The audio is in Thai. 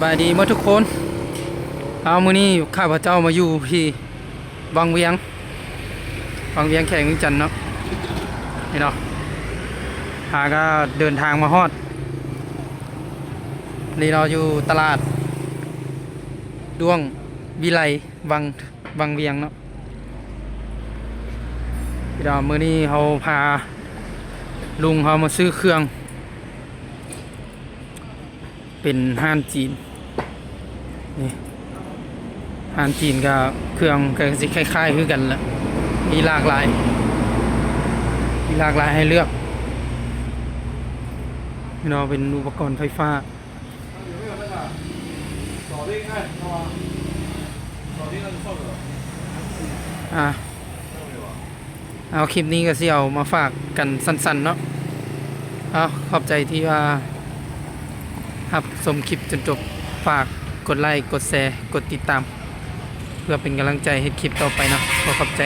บายดีหมดทุกคนเอามื้อนี้ข้าพเจ้ามาอยู่ที่วังเวียงแขวงเวียงจันทน์เนาะนี่เนาะก็เดินทางมาฮอดนี่เราอยู่ตลาดด้วงวิไลวังเวียงเนาะพี่ดาวมื้อนี้เขาพาลุงเขามาซื้อเครื่องเป็นห้านจีนนี่ห้านจีนกับเครื่องก็สิคล้ายๆคือกันแหละมีหลากหลายให้เลือกนี่เนาะเป็นอุปกรณ์ไฟฟ้าเอาคลิปนี้ก็สิเอามาฝากกันสั้นๆเนาะเอาขอบใจที่ว่าครับชมคลิปจนจบฝากกดไลค์กดแชร์กดติดตามเพื่อเป็นกำลังใจให้คลิปต่อไปนะขอบใจ